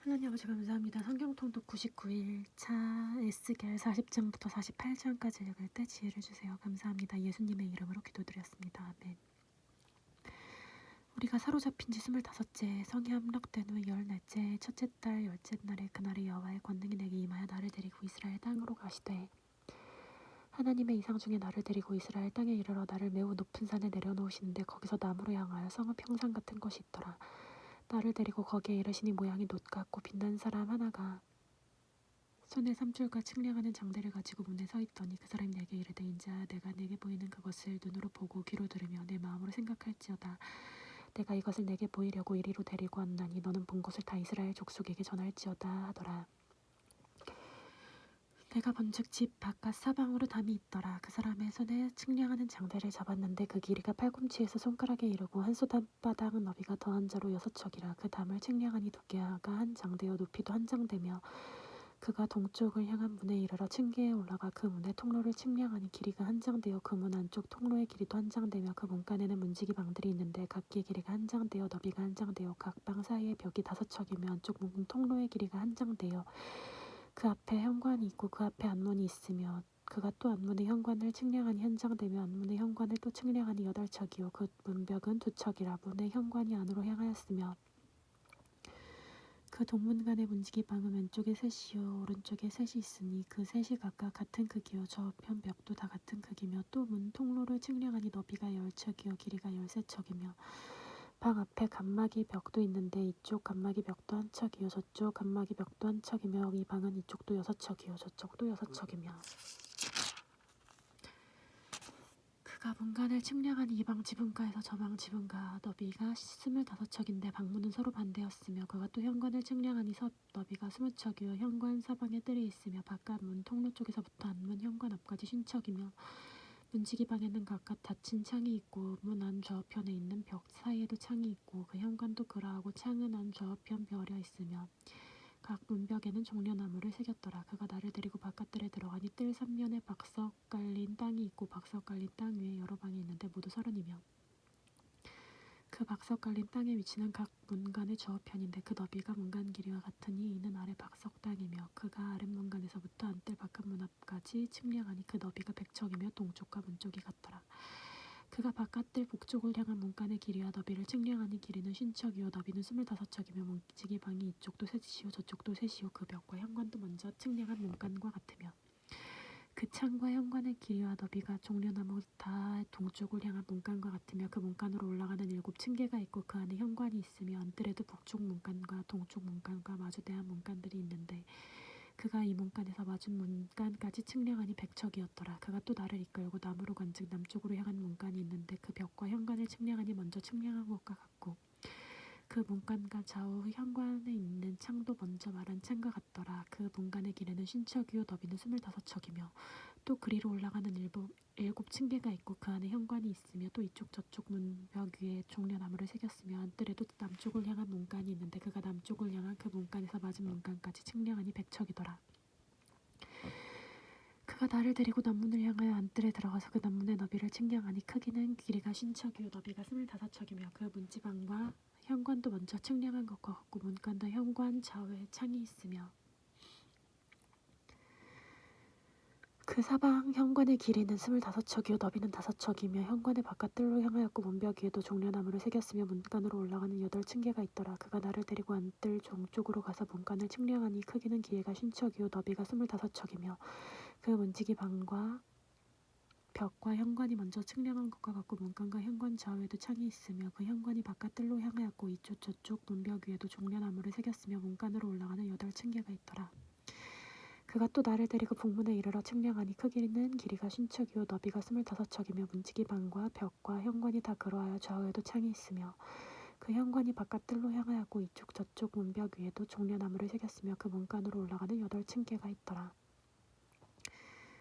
하나님 아버지 감사합니다. 성경 통독 99일 차 에스겔 40장부터 48장까지 읽을 때 지혜를 주세요. 감사합니다. 예수님의 이름으로 기도드렸습니다. 아멘. 우리가 사로잡힌 지 25째 성이 함락된 후 14째 첫째 달 10째 날에 그날의 여호와의 권능이 내게 임하여 나를 데리고 이스라엘 땅으로 가시되 하나님의 이상 중에 나를 데리고 이스라엘 땅에 이르러 나를 매우 높은 산에 내려놓으시는데 거기서 나무로 향하여 성읍 형상 같은 것이 있더라. 나를 데리고 거기에 이르시니 모양이 놋 같고 빛난 사람 하나가 손에 삼줄과 측량하는 장대를 가지고 문에 서 있더니 그 사람이 내게 이르되 인자야 내가 내게 보이는 그것을 눈으로 보고 귀로 들으며 내 마음으로 생각할지어다. 내가 이것을 내게 보이려고 이리로 데리고 왔나니 너는 본 것을 다 이스라엘 족속에게 전할지어다 하더라. 내가 본즉 집 바깥 사방으로 담이 있더라. 그 사람의 손에 측량하는 장대를 잡았는데 그 길이가 팔꿈치에서 손가락에 이르고 한 소단바닥 너비가 더한 자로 6척이라. 그 담을 측량하니 두께가 한 장대요 높이도 한 장대며 그가 동쪽을 향한 문에 이르러 층계에 올라가 그 문의 통로를 측량하니 길이가 한 장되어 그 문 안쪽 통로의 길이도 한 장되며 그 문간에는 문지기 방들이 있는데 각기의 길이가 한 장되어 너비가 한 장되어 각 방 사이에 벽이 5척이며 안쪽 문 통로의 길이가 한 장되어 그 앞에 현관이 있고 그 앞에 안문이 있으며 그가 또 안문의 현관을 측량하니 한 장되며 안문의 현관을 또 측량하니 8척이요 그 문벽은 2척이라. 문의 현관이 안으로 향하였으며 그 동문간의 문지기 방은 왼쪽에 셋이요 오른쪽에 셋이 있으니 그 셋이 각각 같은 크기요 저편 벽도 다 같은 크기며 또 문 통로를 측량하니 너비가 10척이요 길이가 13척이며 방 앞에 간막이 벽도 있는데 이쪽 간막이 벽도 한 척이요 저쪽 간막이 벽도 한 척이며 이 방은 이쪽도 6척이요 저쪽도 6척이며 그가 문간을 측량하니 이 방 지붕가에서 저 방 지붕가 너비가 25척인데 방문은 서로 반대였으며 그가 또 현관을 측량하니 너비가 20척이요 현관 사방에 뜰이 있으며 바깥 문 통로 쪽에서부터 안문 현관 앞까지 50척이며 문지기 방에는 각각 닫힌 창이 있고 문 안 저편에 있는 벽 사이에도 창이 있고 그 현관도 그러하고 창은 안 저편 벼려 있으며 각 문벽에는 종려나무를 새겼더라. 그가 나를 데리고 바깥들에 들어가니 뜰 3면에 박석 깔린 땅이 있고 박석 깔린 땅 위에 여러 방이 있는데 모두 30이며 그 박석 깔린 땅의 위치는 각 문간의 저편인데 그 너비가 문간 길이와 같으니 이는 아래 박석 땅이며 그가 아랫 문간에서부터 안뜰 바깥 문 앞까지 측량하니 그 너비가 100척이며 동쪽과 문쪽이 같더라. 그가 바깥뜰 북쪽을 향한 문간의 길이와 너비를 측량하니 길이는 50척이요 너비는 25척이며 문지기 방이 이쪽도 셋이요 저쪽도 셋이요 그 벽과 현관도 먼저 측량한 문간과 같으며 그 창과 현관의 길이와 너비가 종려나무 다 동쪽을 향한 문간과 같으며 그 문간으로 올라가는 7층계가 있고 그 안에 현관이 있으며 안뜰에도 북쪽 문간과 동쪽 문간과 마주대한 문간들이 있는데 그가 이 문간에서 맞은 문간까지 측량하니 100척이었더라. 그가 또 나를 이끌고 남으로 간즉 남쪽으로 향한 문간이 있는데 그 벽과 현관을 측량하니 먼저 측량한 것과 같고 그 문간과 좌우 현관에 있는 창도 먼저 말한 창과 같더라. 그 문간의 길이는 50척이요 너비는 25척이며 또 그리로 올라가는 7층계가 있고 그 안에 현관이 있으며 또 이쪽 저쪽 문벽 위에 종려나무를 새겼으며 안뜰에도 남쪽을 향한 문간이 있는데 그가 남쪽을 향한 그 문간에서 맞은 문간까지 측량하니 100척이더라. 그가 나를 데리고 남문을 향하여 안뜰에 들어가서 그 남문의 너비를 측량하니 크기는 길이가 50척이요 너비가 25척이며 그 문지방과 현관도 먼저 측량한 것과 같고 문간도 현관 좌우에 창이 있으며 그 사방 현관의 길이는 25척이요 너비는 5척이며 현관의 바깥뜰로 향하였고 문벽 위에도 종려나무를 새겼으며 문간으로 올라가는 8층계가 있더라. 그가 나를 데리고 안뜰 종쪽으로 가서 문간을 측량하니 크기는 길이가 50척이요 너비가 25척이며 그 문지기 방과 벽과 현관이 먼저 측량한 것과 같고 문간과 현관 좌우에도 창이 있으며 그 현관이 바깥뜰로 향하였고 이쪽 저쪽 문벽 위에도 종려나무를 새겼으며 문간으로 올라가는 8층계가 있더라. 그가 또 나를 데리고 북문에 이르러 측량하니 크기는 길이가 50척이요 너비가 25척이며 문지기 방과 벽과 현관이 다 그러하여 좌우에도 창이 있으며 그 현관이 바깥뜰로 향하였고 이쪽 저쪽 문벽 위에도 종려나무를 새겼으며 그 문간으로 올라가는 8층계가 있더라.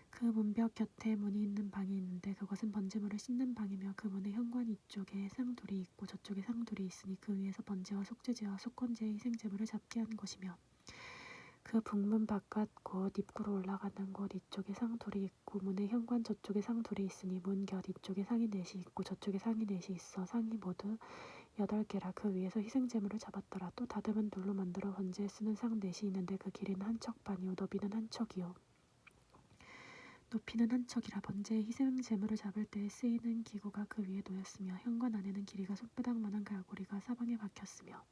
그 문벽 곁에 문이 있는 방이 있는데 그것은 번제물을 씻는 방이며 그 문의 현관 이쪽에 상둘이 있고 저쪽에 상둘이 있으니 그 위에서 번제와 속죄제와 속건제의 희생제물을 잡게 한 것이며 그 북문 바깥 곧 입구로 올라가는 곳 이쪽에 상둘이 있고 문의 현관 저쪽에 상둘이 있으니 문 곁 이쪽에 상이 넷이 있고 저쪽에 상이 넷이 있어 상이 모두 8개라. 그 위에서 희생제물을 잡았더라. 또 다듬은 돌로 만들어 번제에 쓰는 상 넷이 있는데 그 길이는 한 척반이요 너비는 한 척이요 높이는 한 척이라. 번제에 희생제물을 잡을 때에 쓰이는 기구가 그 위에 놓였으며 현관 안에는 길이가 손바닥만한 갈고리가 사방에 박혔으며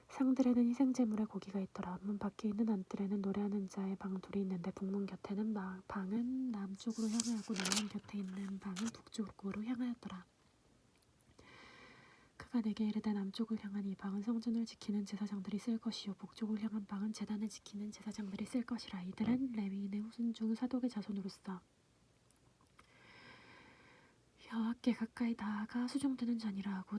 상들에는 희생제물의 고기가 있더라. 문 밖에 있는 안뜰에는 노래하는 자의 방 둘이 있는데 북문 곁에는 방은 남쪽으로 향하였고 남문 곁에 있는 방은 북쪽으로 향하였더라. 그가 내게 이르되 남쪽을 향한 이 방은 성전을 지키는 제사장들이 쓸 것이요 북쪽을 향한 방은 제단을 지키는 제사장들이 쓸 것이라. 이들은 레위인의 후손 중 사독의 자손으로서 여호와께 가까이 나아가 수종드는 자니라 하고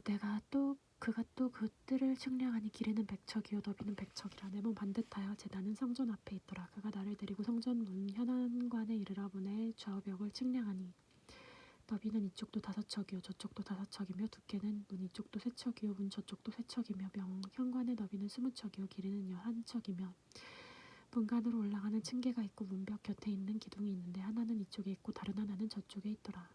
그가 또 그 뜰을 측량하니 길이는 100척이요 너비는 100척이라. 내 몸 반듯하여 제단은 성전 앞에 있더라. 그가 나를 데리고 성전 문 현안관에 이르러 문의 좌우벽을 측량하니 너비는 이쪽도 5척이요 저쪽도 5척이며 두께는 문 이쪽도 3척이요 문 저쪽도 3척이며 현관의 너비는 20척이요 길이는 11척이며 문간으로 올라가는 층계가 있고 문벽 곁에 있는 기둥이 있는데 하나는 이쪽에 있고 다른 하나는 저쪽에 있더라.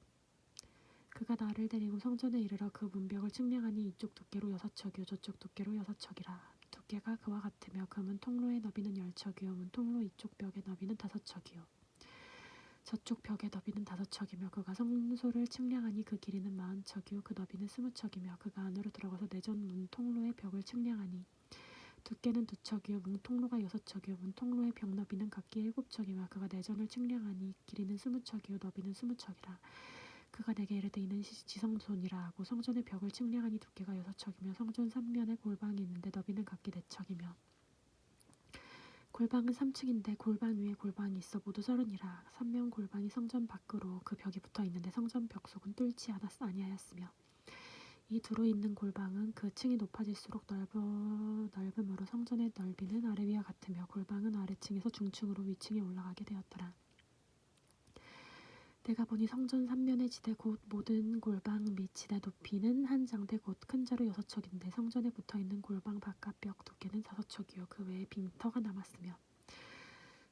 그가 나를 데리고 성전에 이르러 그 문벽을 측량하니 이쪽 두께로 6척이요 저쪽 두께로 6척이라. 두께가 그와 같으며 그 문 통로의 너비는 10척이요 문 통로 이쪽 벽의 너비는 5척이요 저쪽 벽의 너비는 5척이며 그가 성소를 측량하니 그 길이는 40척이요 그 너비는 20척이며 그가 안으로 들어가서 내전 문 통로의 벽을 측량하니 두께는 2척이요 문 통로가 6척이요 문 통로의 벽 너비는 각기 7척이며 그가 내전을 측량하니 길이는 20척이요 너비는 20척이라. 그가 내게 이르되 이는 지성소니라 하고 성전의 벽을 측량하니 두께가 6척이며 성전 3면에 골방이 있는데 너비는 각기 4척이며 골방은 3층인데 골방 위에 골방이 있어 모두 30이라. 3면 골방이 성전 밖으로 그 벽이 붙어 있는데 성전 벽 속은 뚫지 아니하였으며 이 두루 있는 골방은 그 층이 높아질수록 넓음으로 성전의 넓이는 아래 위와 같으며 골방은 아래층에서 중층으로 위층에 올라가게 되었더라. 내가 보니 성전 3면의 지대 곧 모든 골방 및 지대 높이는 한 장대 곧 큰 자루 6척인데 성전에 붙어있는 골방 바깥벽 두께는 5척이요 그 외에 빈터가 남았으며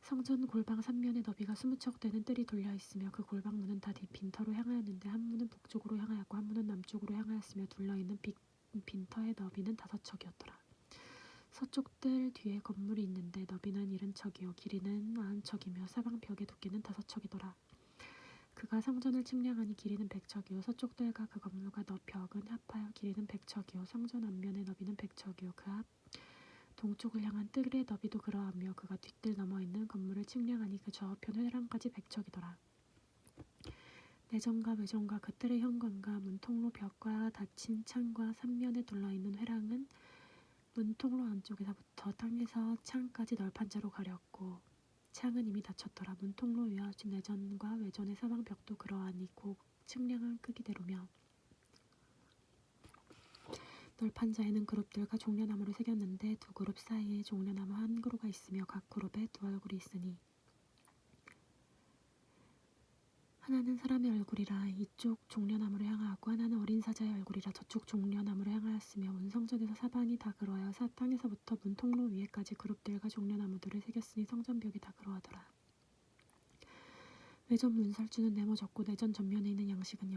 성전 골방 3면의 너비가 20척 되는 뜰이 돌려있으며 그 골방 문은 다 빈터로 향하였는데 한 문은 북쪽으로 향하였고 한 문은 남쪽으로 향하였으며 둘러있는 빈터의 너비는 5척이었더라. 서쪽 뜰 뒤에 건물이 있는데 너비는 70척이요 길이는 90척이며 사방 벽의 두께는 5척이더라. 그가 성전을 측량하니 길이는 100척이요 서쪽 뜰과 그 건물과 벽은 합하여 길이는 100척이요 성전 앞면의 너비는 100척이요 그 앞 동쪽을 향한 뜰의 너비도 그러하며 그가 뒷뜰 넘어 있는 건물을 측량하니 그 좌우편 회랑까지 100척이더라. 내전과 외전과 그 뜰의 현관과 문통로 벽과 닫힌 창과 3면에 둘러있는 회랑은 문통로 안쪽에서부터 땅에서 창까지 널판자로 가렸고 창은 이미 닫혔더라. 문통로 위와 내전과 외전의 사방 벽도 그러하니 곧 측량한 크기대로며 널판자에는 그룹들과 종려나무를 새겼는데 두 그룹 사이에 종려나무 한 그루가 있으며 각 그룹에 두 얼굴이 있으니 하나는 사람의 얼굴이라 이쪽 종려나무를 향하였고 하나는 어린 사자의 얼굴이라 저쪽 종려나무를 향하였으며 문성전에서 사방이 다 그러하여 땅에서부터 문통로 위에까지 그룹들과 종려나무들을 새겼으니 성전벽이 다 그러하더라. 외전 문설주는 네모졌고 내전 전면에 있는 양식은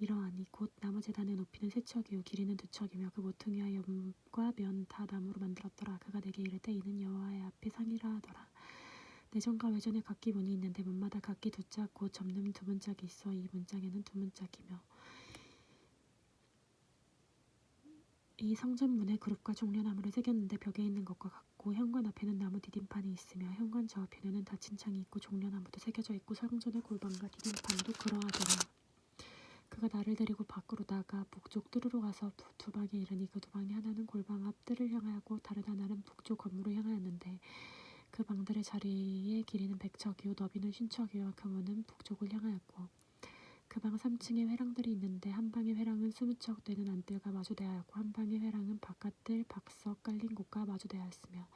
이러하니 곧 나무 제단의 높이는 3척이요 길이는 2척이며 그 모퉁이와 염과 면 다 나무로 만들었더라. 그가 내게 이르되 이는 여호와의 앞에 상이라 하더라. 내전과 외전에 각기 문이 있는데 문마다 각기 2짝 곧 접는 2문짝이 있어 이 문짝에는 2문짝이며 이 성전 문에 그룹과 종려나무를 새겼는데 벽에 있는 것과 같고 현관 앞에는 나무 디딤판이 있으며 현관 저편에는 닫힌 창이 있고 종려나무도 새겨져 있고 성전의 골방과 디딤판도 그러하더라. 그가 나를 데리고 밖으로 나가 북쪽 뜰으로 가서 두 방에 이르니 그 두 방의 하나는 골방 앞 뜰을 향하고 다른 하나는 북쪽 건물을 향하였는데 그 방들의 자리의 길이는 100척이요 너비는 50척이요 그 문은 북쪽을 향하였고 그 방 3층에 회랑들이 있는데 한 방의 회랑은 20척 되는 안뜰과 마주대하였고 한 방의 회랑은 바깥뜰 박석 깔린 곳과 마주대하였으며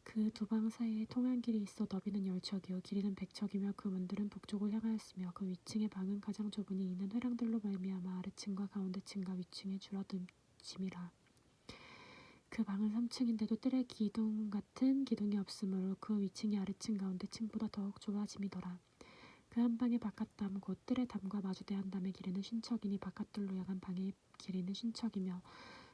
그 두 방 사이에 통한 길이 있어 너비는 10척이요 길이는 100척이며 그 문들은 북쪽을 향하였으며 그 위층의 방은 가장 좁으니 이는 회랑들로 말미암아 아래층과 가운데층과 위층에 줄어듦이라. 그 방은 3층인데도 뜰에 기둥 같은 기둥이 없으므로 그 위층이 아래층 가운데층보다 더욱 좁아짐이더라. 그 한 방의 바깥담 곧 뜰의 담과 마주대한 담의 길이는 50척이니 바깥뜰로 향한 방의 길이는 신척이며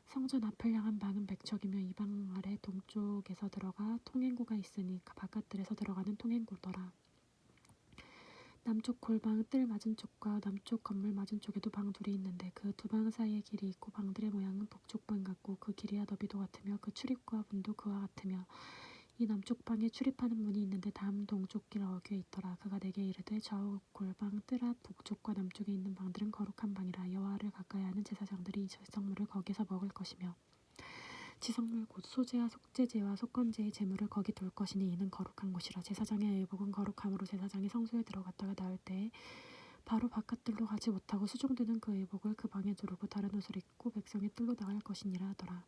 성전 앞을 향한 방은 백척이며 이 방 아래 동쪽에서 들어가 통행구가 있으니 바깥들에서 들어가는 통행구더라. 남쪽 골방 뜰 맞은 쪽과 남쪽 건물 맞은 쪽에도 방 둘이 있는데 그 두 방 사이에 길이 있고 방들의 모양은 북쪽 방 같고 그 길이와 너비도 같으며 그 출입과 문도 그와 같으며 이 남쪽 방에 출입하는 문이 있는데 다음 동쪽 길 어귀에 있더라. 그가 내게 이르되 좌우 골방 뜰 앞 북쪽과 남쪽에 있는 방들은 거룩한 방이라. 여호와를 가까이하는 제사장들이 이 지성물을 거기서 먹을 것이며 지성물 곧 소제와 속죄제와 속건제의 제물을 거기 둘 것이니 이는 거룩한 곳이라. 제사장의 의복은 거룩함으로 제사장이 성소에 들어갔다가 나올 때에 바로 바깥들로 가지 못하고 수종되는 그 의복을 그 방에 두르고 다른 옷을 입고 백성의 뜰로 나갈 것이니라 하더라.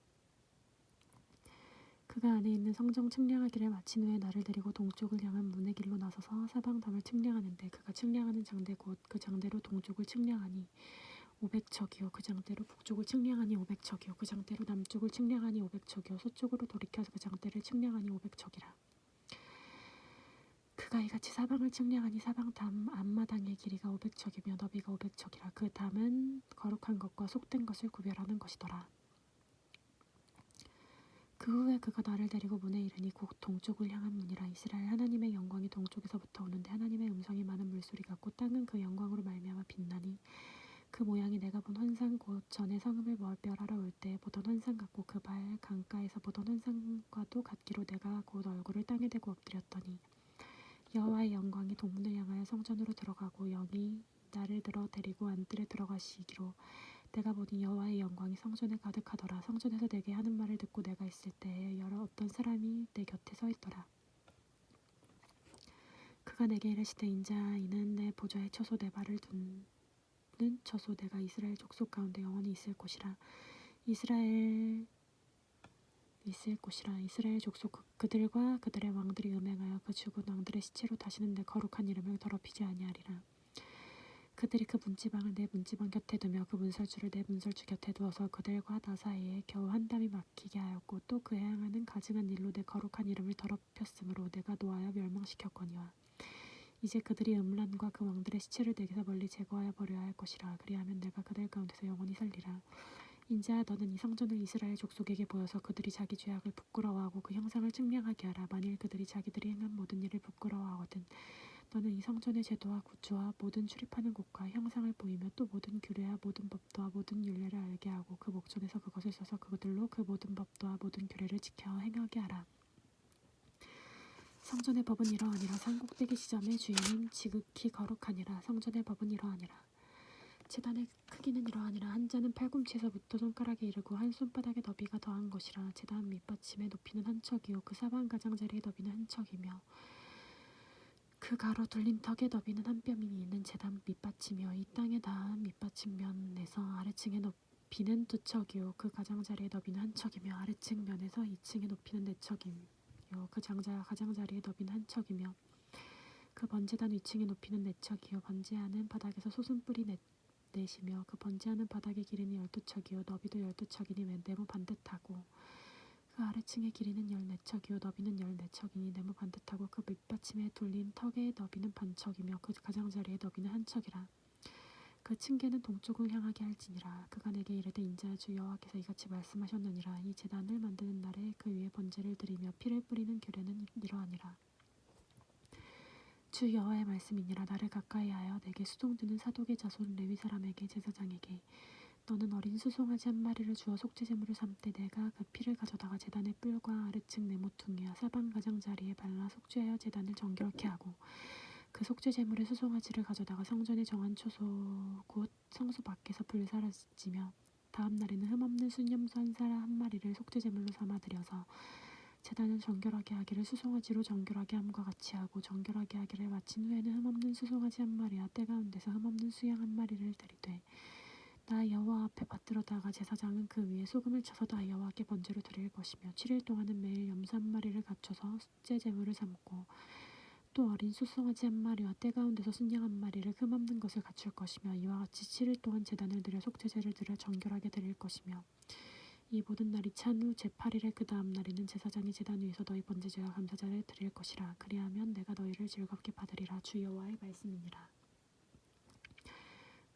그가 안에 있는 성정 측량하기를 마친 후에 나를 데리고 동쪽을 향한 문의 길로 나서서 사방담을 측량하는데 그가 측량하는 장대 곧 그 장대로 동쪽을 측량하니 500척이요 그 장대로 북쪽을 측량하니 500척이요 그 장대로 남쪽을 측량하니 500척이요 서쪽으로 돌이켜서 그 장대를 측량하니 500척이라. 그가 이같이 사방을 측량하니 사방 담 앞마당의 길이가 500척이며 너비가 500척이라. 그 담은 거룩한 것과 속된 것을 구별하는 것이더라. 그 후에 그가 나를 데리고 문에 이르니 곧 동쪽을 향한 문이라. 이스라엘 하나님의 영광이 동쪽에서부터 오는데 하나님의 음성이 많은 물소리 같고 땅은 그 영광으로 말미암아 빛나니 그 모양이 내가 본 환상 곧 전에 성읍을 멸하러 올 때 보던 환상 같고 그 발 강가에서 보던 환상과도 같기로 내가 곧 얼굴을 땅에 대고 엎드렸더니 여호와의 영광이 동문을 향하여 성전으로 들어가고 영이 나를 들어 데리고 안뜰에 들어가시기로 내가 보니 여호와의 영광이 성전에 가득하더라. 성전에서 내게 하는 말을 듣고 내가 있을 때에 여러 어떤 사람이 내 곁에 서 있더라. 그가 내게 이르시되 인자야 이는 내 보좌의 처소 내 발을 두는 처소 내가 이스라엘 족속 가운데 영원히 있을 곳이라. 이스라엘 족속 그들과 그들의 왕들이 음행하여 그 죽은 왕들의 시체로 다시는 내 거룩한 이름을 더럽히지 아니하리라. 그들이 그 문지방을 내 문지방 곁에 두며 그 문설주를 내 문설주 곁에 두어서 그들과 나 사이에 겨우 한 땀이 막히게 하였고 또 그에 향하는 가증한 일로 내 거룩한 이름을 더럽혔으므로 내가 노하여 멸망시켰거니와 이제 그들이 음란과 그 왕들의 시체를 내게서 멀리 제거하여 버려야 할 것이라. 그리하면 내가 그들 가운데서 영원히 살리라. 인자야 너는 이 성전을 이스라엘 족속에게 보여서 그들이 자기 죄악을 부끄러워하고 그 형상을 측량하게 하라. 만일 그들이 자기들이 행한 모든 일을 부끄러워하거든 너는 이 성전의 제도와 구조와 모든 출입하는 곳과 형상을 보이며 또 모든 규례와 모든 법도와 모든 율례를 알게 하고 그 목전에서 그것을 써서 그들로 그 모든 법도와 모든 규례를 지켜 행하게 하라. 성전의 법은 이러하니라. 산꼭대기 지점의 주인은 지극히 거룩하니라. 성전의 법은 이러하니라. 제단의 크기는 이러하니라. 한 자는 팔꿈치에서부터 손가락에 이르고 한 손바닥의 너비가 더한 것이라. 제단 밑받침의 높이는 한 척이요 그 사방 가장자리의 너비는 한 척이며 그 가로 둘린 턱의 너비는 한 뼘이 있는 제단 밑받침이요 이 땅에 닿은 밑받침면에서 아래층의 높이는 두 척이요 그 가장자리의 너비는 한 척이며 아래층 면에서 2층의 높이는 4척이요 그 가장자리의 너비는 한 척이며 그 번제단 위층의 높이는 4척이요 번제하는 바닥에서 솟은뿔이 넷이며 그 번제하는 바닥의 길이는 12척이요 너비도 12척이니 네모 반듯하고 그 아래층의 길이는 14척이요 너비는 14척이니 네모 반듯하고 그 밑받침에 둘린 턱의 너비는 반척이며 그 가장자리의 너비는 한 척이라. 그 층계는 동쪽을 향하게 할지니라. 그가 내게 이르되 인자야 주 여호와께서 이같이 말씀하셨느니라. 이 제단을 만드는 날에 그 위에 번제를 드리며 피를 뿌리는 규례는 이러하니라. 주 여호와의 말씀이니라. 나를 가까이하여 내게 수종드는 사독의 자손 레위 사람에게 제사장에게 너는 어린 수송아지 한 마리를 주어 속죄제물을 삼되 내가 그 피를 가져다가 제단의 뿔과 아래층 네모퉁이와 사방 가장자리에 발라 속죄하여 제단을 정결케 하고 그 속죄제물의 수송아지를 가져다가 성전의 정한 초소 곧 성소 밖에서 불사라지며 다음 날에는 흠없는 순염소 한 마리를 속죄제물로 삼아 드려서 제단을 정결하게 하기를 수송아지로 정결하게 함과 같이 하고 정결하게 하기를 마친 후에는 흠없는 수송아지 한 마리와 때 가운데서 흠없는 수양 한 마리를 드리되 나 여호와 앞에 받들어다가 제사장은 그 위에 소금을 쳐서 나 여호와께 번제로 드릴 것이며 7일 동안은 매일 염소 한 마리를 갖춰서 속죄 제물을 삼고 또 어린 수송아지 한 마리와 때 가운데서 순양 한 마리를 흠없는 것을 갖출 것이며 이와 같이 7일 동안 제단을 드려 속죄제를 드려 정결하게 드릴 것이며 이 모든 날이 찬 후 제8일에 그 다음 날에는 제사장이 제단 위에서 너희 번제제와 감사제를 드릴 것이라. 그리하면 내가 너희를 즐겁게 받으리라. 주 여호와의 말씀이니라.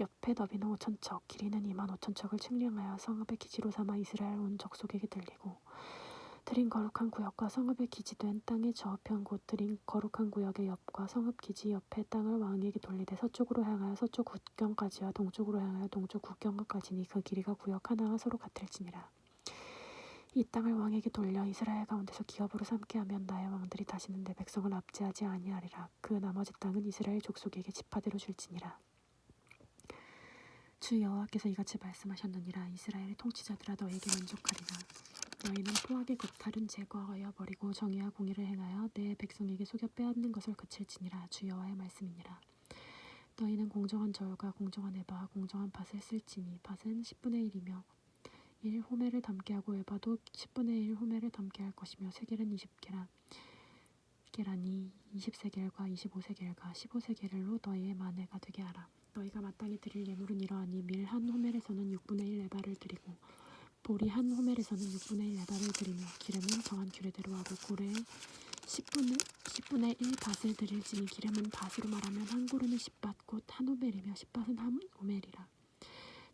옆에 너비는 5,000척 길이는 25,000척을 측량하여 성읍의 기지로 삼아 이스라엘 온 족속에게 들리고 드린 거룩한 구역과 성읍의 기지된 땅의 저편 곧 드린 거룩한 구역의 옆과 성읍 기지 옆의 땅을 왕에게 돌리되 서쪽으로 향하여 서쪽 국경까지와 동쪽으로 향하여 동쪽 국경까지니 그 길이가 구역 하나와 서로 같을지니라. 이 땅을 왕에게 돌려 이스라엘 가운데서 기업으로 삼게 하면 나의 왕들이 다시는 내 백성을 압제하지 아니하리라. 그 나머지 땅은 이스라엘 족속에게 지파대로 줄지니라. 주 여호와께서 이같이 말씀하셨느니라. 이스라엘의 통치자들아 너에게 만족하리라. 너희는 포악의 곡탈은 제거하여 버리고 정의와 공의를 행하여 내 백성에게 속여 빼앗는 것을 그칠지니라. 주 여호와의 말씀이니라. 너희는 공정한 저울과 공정한 에바와 공정한 밭을 쓸지니 밭은 10분의 1이며 1 호멜을 담게 하고 에바도 10분의 1 호멜을 담게 할 것이며 세겔은 20계란이 20세겔과 25세겔과 15세겔로 너희의 만회가 되게 하라. 너희가 마땅히 드릴 예물은 이러하니 밀 한 호멜에서는 6분의 1 에바를 드리고 보리 한 호멜에서는 6분의 1 에바를 드리며 기름은 정한 규례대로 하고 고래에 10분의 1 밭을 드릴지니 기름은 밭으로 말하면 한 고루는 10밭 곧 한 호멜이며 10밭은 한 호멜이라.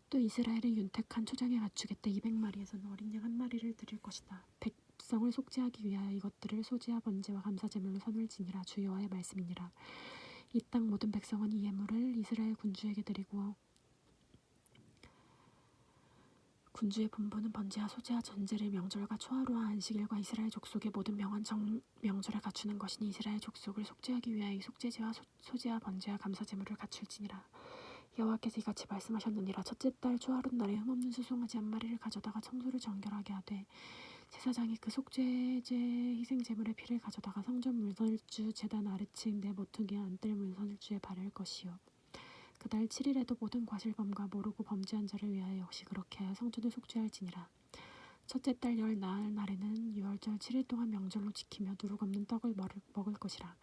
또 이스라엘은 윤택한 초장에 갖추겠다. 200마리에서는 어린 양 한 마리를 드릴 것이다. 백성을 속죄하기 위하여 이것들을 소제와 번제와 감사제물로 삼을지니라. 주 여호와의 말씀이니라. 이 땅 모든 백성은 이 예물을 이스라엘 군주에게 드리고 군주의 분부는 번제와 소제와 전제를 명절과 초하루와 안식일과 이스라엘 족속의 모든 명한 명절에 갖추는 것이니 이스라엘 족속을 속죄하기 위하여 이 속죄제와 소제와 번제와 감사제물을 갖출지니라. 여호와께서 이같이 말씀하셨느니라. 첫째 달 초하룻 날에 흠없는 수송아지 한 마리를 가져다가 청소를 정결하게 하되 제사장이 그 속죄제 희생제물의 피를 가져다가 성전 문설주 제단 아래층 내 모퉁이와 안뜰 문설주에 바를 것이요 그달 7일에도 모든 과실범과 모르고 범죄한 자를 위하여 역시 그렇게 하여 성전을 속죄할지니라. 첫째 달 열 나흘 날에는 유월절 7일 동안 명절로 지키며 누룩 없는 떡을 먹을 것이라.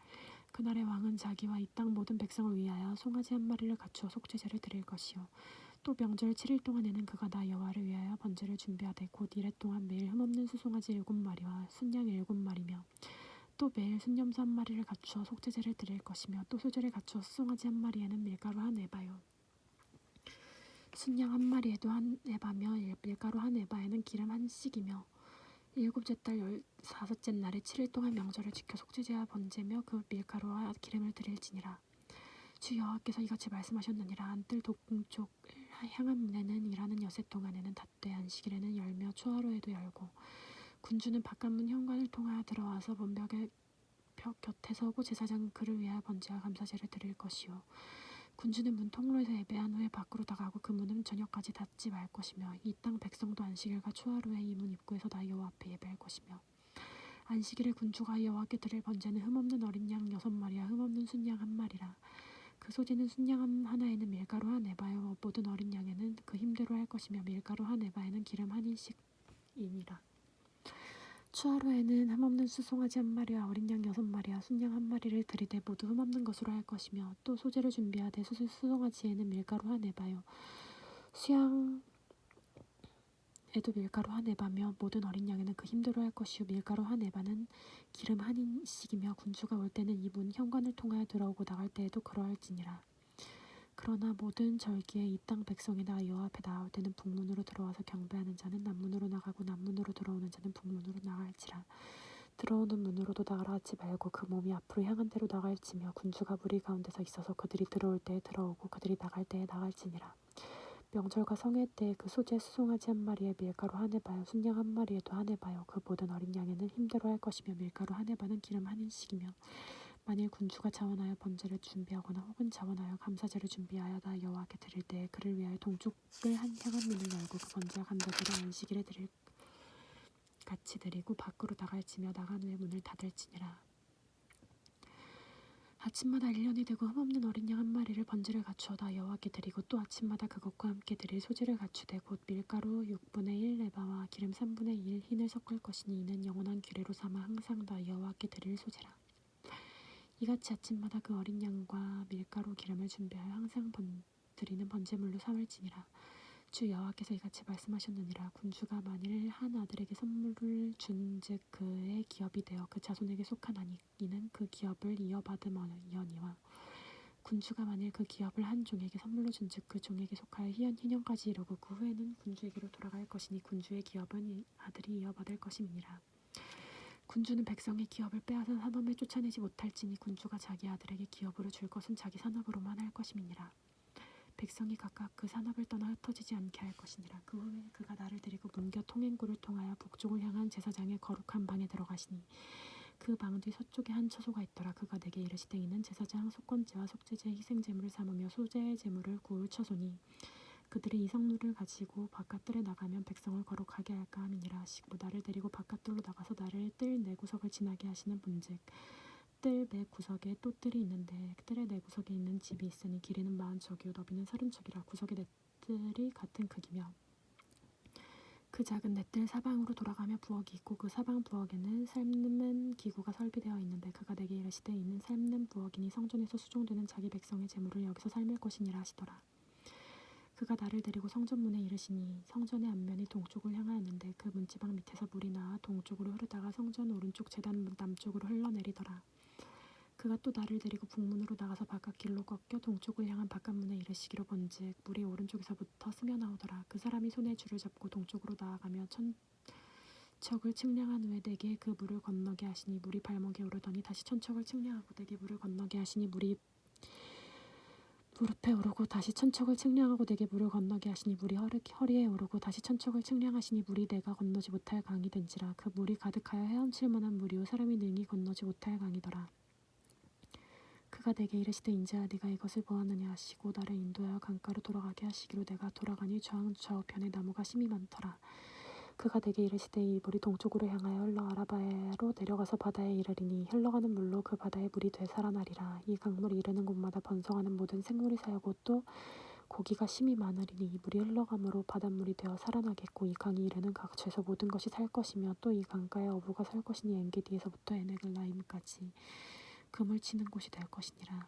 그날의 왕은 자기와 이 땅 모든 백성을 위하여 송아지 한 마리를 갖추어 속죄제를 드릴 것이요 또 명절 7일 동안에는 그가 나 여호와를 위하여 번제를 준비하되 곧 이래 동안 매일 흠없는 수송아지 7마리와 순양 7마리며 또 매일 순염소 한 마리를 갖추어 속죄제를 드릴 것이며 또 소제를 갖추어 수송아지 한 마리에는 밀가루 한 에바요 순양 한 마리에도 한 에바며 밀가루 한 에바에는 기름 한 씩이며 일곱째 달 15째 날에 7일 동안 명절을 지켜 속죄제와 번제며 그 밀가루와 기름을 드릴지니라. 주 여호와께서 이같이 말씀하셨느니라. 안뜰 동쪽을 향한 문에는 일하는 여세 동안에는 닫되 안식일에는 열며 초하루에도 열고 군주는 바깥문 현관을 통하여 들어와서 문벽에 곁에 서고 제사장은 그를 위하여 번제와 감사제를 드릴 것이요 군주는 문 통로에서 예배한 후에 밖으로 나가고 그 문은 저녁까지 닫지 말 것이며 이 땅 백성도 안식일과 초하루에 이 문 입구에서 나 여호와 앞에 예배할 것이며 안식일에 군주가 여호와께 드릴 번제는 흠없는 어린 양 6마리와 흠없는 순양 한 마리라. 그 소제는 순양 하나에는 밀가루 한 에바요 모든 어린 양에는 그 힘대로 할 것이며 밀가루 한 에바에는 기름 한 인씩이니라. 추하루에는 흠없는 수송아지 한 마리와 어린 양 6마리와 순양 한 마리를 드리되 모두 흠없는 것으로 할 것이며 또 소제를 준비하되 수송아지에는 밀가루 한 에바요 수양에도 밀가루 한 에바며 모든 어린 양에는 그 힘대로 할 것이요 밀가루 한 에바는 기름 한 인씩이며 군주가 올 때는 이 문 현관을 통하여 들어오고 나갈 때에도 그러할지니라. 그러나 모든 절기에 이 땅 백성이 나 여호와 앞에 나올 때는 북문으로 들어와서 경배하는 자는 남문으로 나가고 남문으로 들어오는 자는 북문으로 나갈지라. 들어오는 문으로도 나가지 말고 그 몸이 앞으로 향한 대로 나갈지며 군주가 무리 가운데서 있어서 그들이 들어올 때에 들어오고 그들이 나갈 때에 나갈지니라. 명절과 성회 때에 그 소재 수송아지 한 마리에 밀가루 한 에바요 순양 한 마리에도 한 에바요 그 모든 어린 양에는 힘대로 할 것이며 밀가루 한 에바는 기름 한 인씩이며 만일 군주가 자원하여 번제를 준비하거나 혹은 자원하여 감사제를 준비하여 나 여호와께 드릴 때에 그를 위하여 동쪽을 향한 문을 열고 그 번제와 감사제를 안식일에 드릴 같이 드리고 밖으로 나갈지며 나간 후에 문을 닫을지니라. 아침마다 1년이 되고 흠없는 어린 양 한 마리를 번제를 갖추어 나 여호와께 드리고 또 아침마다 그것과 함께 드릴 소제를 갖추되 곧 밀가루 6분의 1 에바와 기름 3분의 1 흰을 섞을 것이니 이는 영원한 규례로 삼아 항상 나 여호와께 드릴 소제라. 이같이 아침마다 그 어린 양과 밀가루 기름을 준비하여 항상 드리는 번제물로 삼을지니라. 주 여호와께서 이같이 말씀하셨느니라. 군주가 만일 한 아들에게 선물을 준즉 그의 기업이 되어 그 자손에게 속하나니 이는 그 기업을 이어받음이니와 군주가 만일 그 기업을 한 종에게 선물로 준즉 그 종에게 속하여 희년까지 이르고 그 후에는 군주에게로 돌아갈 것이니 군주의 기업은 아들이 이어받을 것임이니라. 군주는 백성의 기업을 빼앗아 산업에 쫓아내지 못할지니 군주가 자기 아들에게 기업으로 줄 것은 자기 산업으로만 할 것임이니라. 백성이 각각 그 산업을 떠나 흩어지지 않게 할 것이니라. 그 후에 그가 나를 데리고 문겨 통행구를 통하여 북쪽을 향한 제사장의 거룩한 방에 들어가시니 그 방 뒤 서쪽에 한 처소가 있더라. 그가 내게 이르시되 이는 제사장 속건제와 속죄제 희생제물을 삼으며 소제의 제물을 구울 처소니 그들이 이 성물을 가지고 바깥들에 나가면 백성을 거룩하게 할까 함이니라 하시고 나를 데리고 바깥들로 나가서 나를 뜰 네 구석을 지나게 하시는 본즉 뜰 매 구석에 또 뜰이 있는데 뜰의 네 구석에 있는 집이 있으니 길이는 40척이요 너비는 30척이라 구석의 네 뜰이 같은 크기며 그 작은 넷들 사방으로 돌아가며 부엌이 있고 그 사방 부엌에는 삶는 기구가 설비되어 있는데 그가 내게 이르시되 이는 삶는 부엌이니 성전에서 수종되는 자기 백성의 제물을 여기서 삶을 것이니라 하시더라. 그가 나를 데리고 성전문에 이르시니 성전의 앞면이 동쪽을 향하였는데 그 문지방 밑에서 물이 나아 동쪽으로 흐르다가 성전 오른쪽 제단 남쪽으로 흘러내리더라. 그가 또 나를 데리고 북문으로 나가서 바깥 길로 꺾여 동쪽을 향한 바깥문에 이르시기로 본즉 물이 오른쪽에서부터 스며나오더라. 그 사람이 손에 줄을 잡고 동쪽으로 나아가며 천척을 측량한 후에 내게 그 물을 건너게 하시니 물이 발목에 오르더니 다시 천척을 측량하고 내게 물을 건너게 하시니 물이 무릎에 오르고 다시 천척을 측량하고 내게 물을 건너게 하시니 물이 허리에 오르고 다시 천척을 측량하시니 물이 내가 건너지 못할 강이 된지라. 그 물이 가득하여 헤엄칠 만한 물이요 사람이 능히 건너지 못할 강이더라. 그가 내게 이르시되 인자야 네가 이것을 보았느냐 하시고 나를 인도하여 강가로 돌아가게 하시기로 내가 돌아가니 좌우편에 나무가 심이 많더라. 그가 내게 이르시되 이 물이 동쪽으로 향하여 흘러 아라바로 내려가서 바다에 이르리니 흘러가는 물로 그 바다의 물이 되살아나리라. 이 강물이 이르는 곳마다 번성하는 모든 생물이 살고 또 고기가 심이 많으리니 이 물이 흘러감으로 바닷물이 되어 살아나겠고 이 강이 이르는 각 죄서 모든 것이 살 것이며 또 이 강가에 어부가 살 것이니 엔게디에서부터 에네글라임까지 금을 치는 곳이 될 것이니라.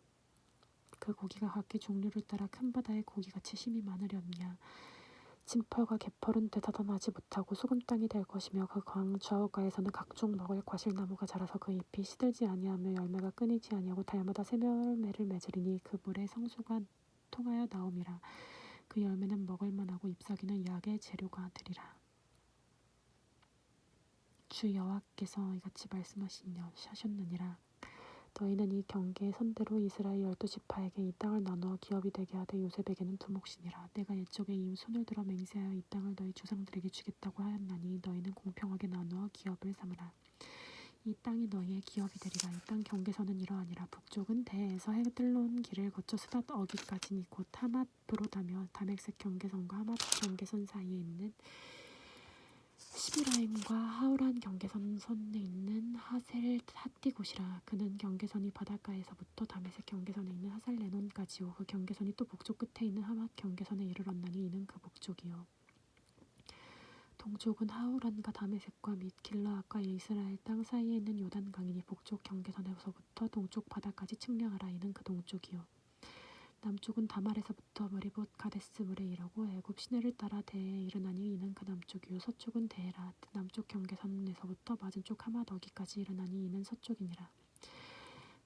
그 고기가 각기 종류를 따라 큰 바다의 고기같이 심이 많으려니와 진펄과 개펄은 되살아나지 못하고 소금 땅이 될 것이며 그 강 좌우가에서는 각종 먹을 과실나무가 자라서 그 잎이 시들지 아니하며 열매가 끊이지 아니하고 달마다 새 열매를 맺으리니 그 물에 성소가 통하여 나옴이라. 그 열매는 먹을 만하고 잎사귀는 약의 재료가 되리라. 주 여호와께서 이같이 말씀하셨느니라. 너희는 이 경계의 선대로 이스라엘 12지파에게 이 땅을 나누어 기업이 되게 하되 요셉에게는 두 몫이니라. 내가 옛적에 이 손을 들어 맹세하여 이 땅을 너희 조상들에게 주겠다고 하였나니 너희는 공평하게 나누어 기업을 삼으라. 이 땅이 너희의 기업이 되리라. 이 땅 경계선은 이러하니라. 북쪽은 대에서 헤들론 길을 거쳐 스닷 어기까지니 곧 하맛으로 다며 다메섹 경계선과 하맛 경계선 사이에 있는 시브라임과 하우란 경계선에 있는 하셀 핫디곳이라. 그는 경계선이 바닷가에서부터 다메섹 경계선에 있는 하살레논까지요. 그 경계선이 또 북쪽 끝에 있는 하맛 경계선에 이르렀나니 이는 그 북쪽이요. 동쪽은 하우란과 다메섹과 및 길르앗과 이스라엘 땅 사이에 있는 요단강이니 북쪽 경계선에서부터 동쪽 바다까지 측량하라. 이는 그 동쪽이요. 남쪽은 다말에서부터 머리봇 가데스 물에 이르고 애굽 시내를 따라 대에 이르나니 이는 그 남쪽이요. 서쪽은 데에라. 남쪽 경계선에서부터 맞은쪽 하맛 어기까지 이르나니 이는 서쪽이니라.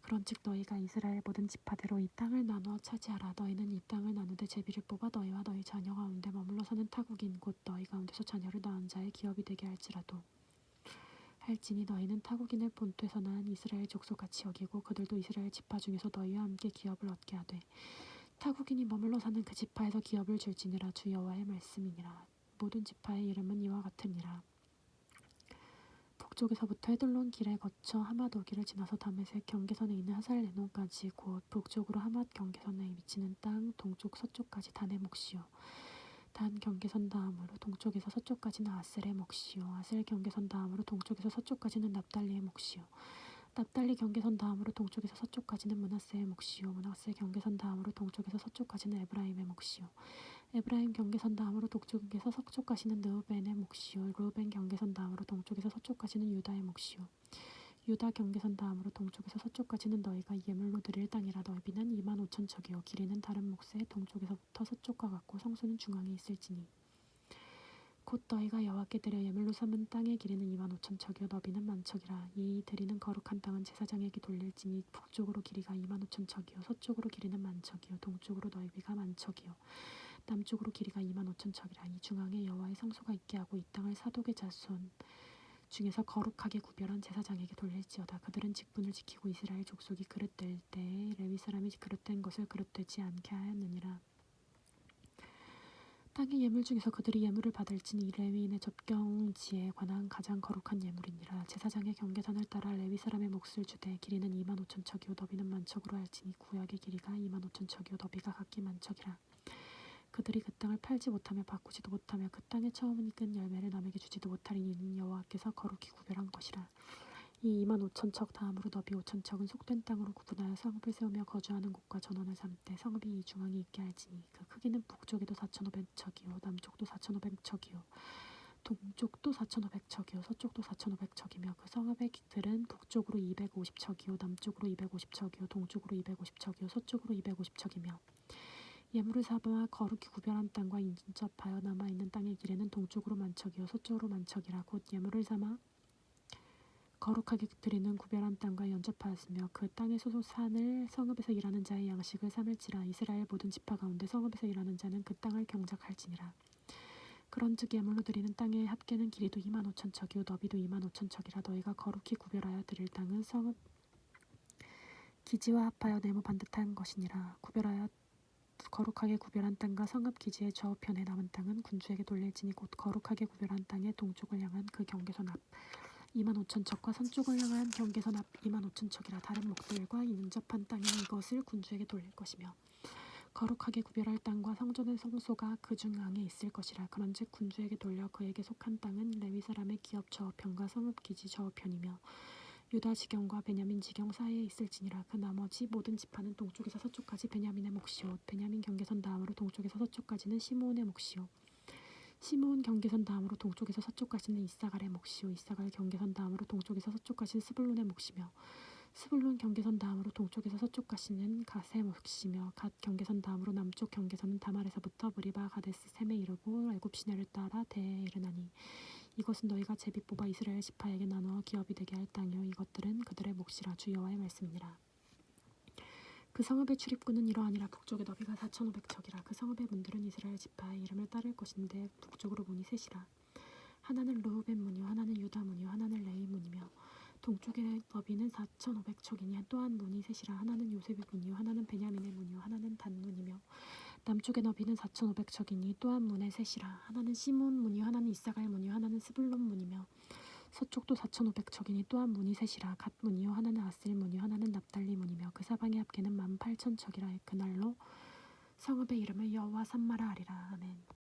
그런즉 너희가 이스라엘 모든 지파대로 이 땅을 나누어 차지하라. 너희는 이 땅을 나누되 제비를 뽑아 너희와 너희 자녀 가운데 머물러 사는 타국인 곧 너희 가운데서 자녀를 낳은 자의 기업이 되게 할지니 너희는 타국인을 본토에서 난 이스라엘 족속같이 여기고 그들도 이스라엘 지파 중에서 너희와 함께 기업을 얻게 하되 타국인이 머물러 사는 그 지파에서 기업을 줄지니라. 주 여호와의 말씀이니라. 모든 지파의 이름은 이와 같으니라. 북쪽에서부터 헤들론 길에 거쳐 하맛 어기를 지나서 다메섹 경계선에 있는 하살레논까지 곧 북쪽으로 하맛 경계선에 미치는 땅 동쪽 서쪽까지 단의 몫이요. 단 경계선 다음으로 동쪽에서 서쪽까지는 아셀의 몫이요. 아셀 경계선 다음으로 동쪽에서 서쪽까지는 납달리의 몫이요. 납달리 경계선 다음으로 동쪽에서 서쪽까지는 므낫세의 몫이요. 므낫세 경계선 다음으로 동쪽에서 서쪽까지는 에브라임의 몫이요. 에브라임 경계선 다음으로 동쪽에서 서쪽까지는 르우벤의 몫이요. 르우벤 경계선 다음으로 동쪽에서 서쪽까지는 유다의 몫이요. 유다 경계선 다음으로 동쪽에서 서쪽까지는 너희가 예물로 드릴 땅이라. 넓이는 25,000척이요 길이는 다른 몫의 동쪽에서부터 서쪽과 같고 성소는 중앙에 있을지니 곧 너희가 여호와께 드려 예물로 삼은 땅의 길이는 25,000척이요 너비는 10,000척이라. 이 드리는 거룩한 땅은 제사장에게 돌릴지니 북쪽으로 길이가 25,000척이요 서쪽으로 길이는 10,000척이요 동쪽으로 너비가 10,000척이요 남쪽으로 길이가 25,000척이라. 이 중앙에 여호와의 성소가 있게 하고 이 땅을 사독의 자손 중에서 거룩하게 구별한 제사장에게 돌릴지어다. 그들은 직분을 지키고 이스라엘 족속이 그릇될 때에 레위 사람이 그릇된 것을 그릇되지 않게 하였느니라. 땅의 예물 중에서 그들이 예물을 받을지니 레위인의 접경지에 관한 가장 거룩한 예물이니라. 제사장의 경계선을 따라 레위 사람의 몫을 주되 길이는 25,000척이요 너비는 10,000척으로 할지니 구역의 길이가 25,000척이요 너비가 각기 10,000척이라. 그들이 그 땅을 팔지 못하며 바꾸지도 못하며 그 땅에 처음 익은 열매를 남에게 주지도 못하리니 이는 여호와께서 거룩히 구별한 것이라. 이 25,000척 다음으로 너비 5,000척은 속된 땅으로 구분하여 성읍을 세우며 거주하는 곳과 전원을 삼되 성읍이 이 중앙에 있게 할지니 그 크기는 북쪽에도 4,500척이요 남쪽도 4,500척이요 동쪽도 4,500척이요 서쪽도 4,500척이며 그 성읍의 길은 북쪽으로 250척이요 남쪽으로 250척이요 동쪽으로 250척이요 서쪽으로 250척이며 예물을 삼아 거룩히 구별한 땅과 인접하여 남아있는 땅의 길이는 동쪽으로 10,000척이요 서쪽으로 10,000척이라. 곧 예물을 삼아 거룩하게 드리는 구별한 땅과 연접하였으며 그 땅의 소속 산을 성읍에서 일하는 자의 양식을 삼을지라. 이스라엘 모든 지파 가운데 성읍에서 일하는 자는 그 땅을 경작할지니라. 그런즉 예물로 드리는 땅의 합계는 길이도 25,000척이요 너비도 25,000척이라. 너희가 거룩히 구별하여 드릴 땅은 성읍 기지와 합하여 네모 반듯한 것이니라. 구별하여 거룩하게 구별한 땅과 성읍 기지의 좌우편에 남은 땅은 군주에게 돌릴지니 곧 거룩하게 구별한 땅의 동쪽을 향한 그 경계선 앞 25,000척과 서쪽을 향한 경계선 앞 25,000척이라. 다른 목들과 인접한 땅에는 이것을 군주에게 돌릴 것이며 거룩하게 구별할 땅과 성전의 성소가 그 중앙에 있을 것이라. 그런즉 군주에게 돌려 그에게 속한 땅은 레위 사람의 기업 좌우편과 성읍 기지 좌우편이며 유다 지경과 베냐민 지경 사이에 있을지니라. 그 나머지 모든 지파는 동쪽에서 서쪽까지 베냐민의 몫이요 베냐민 경계선 다음으로 동쪽에서 서쪽까지는 시므온의 몫이요 시므온 경계선 다음으로 동쪽에서 서쪽까지는 이사갈의 몫이요 이사갈 경계선 다음으로 동쪽에서 서쪽까지는 스불론의 몫이며 스불론 경계선 다음으로 동쪽에서 서쪽까지는 갓의 몫이며 갓 경계선 다음으로 남쪽 경계선은 다말에서부터 무리바 가데스 셈에 이르고 애굽 시내를 따라 대에 이르나니 이것은 너희가 제비 뽑아 이스라엘 지파에게 나누어 기업이 되게 할 땅이요 이것들은 그들의 몫이라. 주 여호와의 말씀이니라. 그 성읍의 출입구는 이러하니라. 북쪽의 너비가 4,500척이라. 그 성읍의 문들은 이스라엘 지파의 이름을 따를 것인데 북쪽으로 문이 셋이라. 하나는 르우벤 문이요 하나는 유다 문이요 하나는 레위 문이며 동쪽의 너비는 4,500척이니 또한 문이 셋이라. 하나는 요셉의 문이요 하나는 베냐민의 문이요 하나는 단 문이며 남쪽의 너비는 4,500척이니 또한 문의 셋이라. 하나는 시몬 문이요 하나는 이사갈 문이요 하나는 스불론 문이며 서쪽도 4,500척이니 또한 문이 셋이라. 갓 문이요 하나는 아셀 문이요 하나는 납달리 문이며 그 사방의 합계는 18,000척이라. 그날로 성읍의 이름을 여호와 산마라 하리라. 아멘.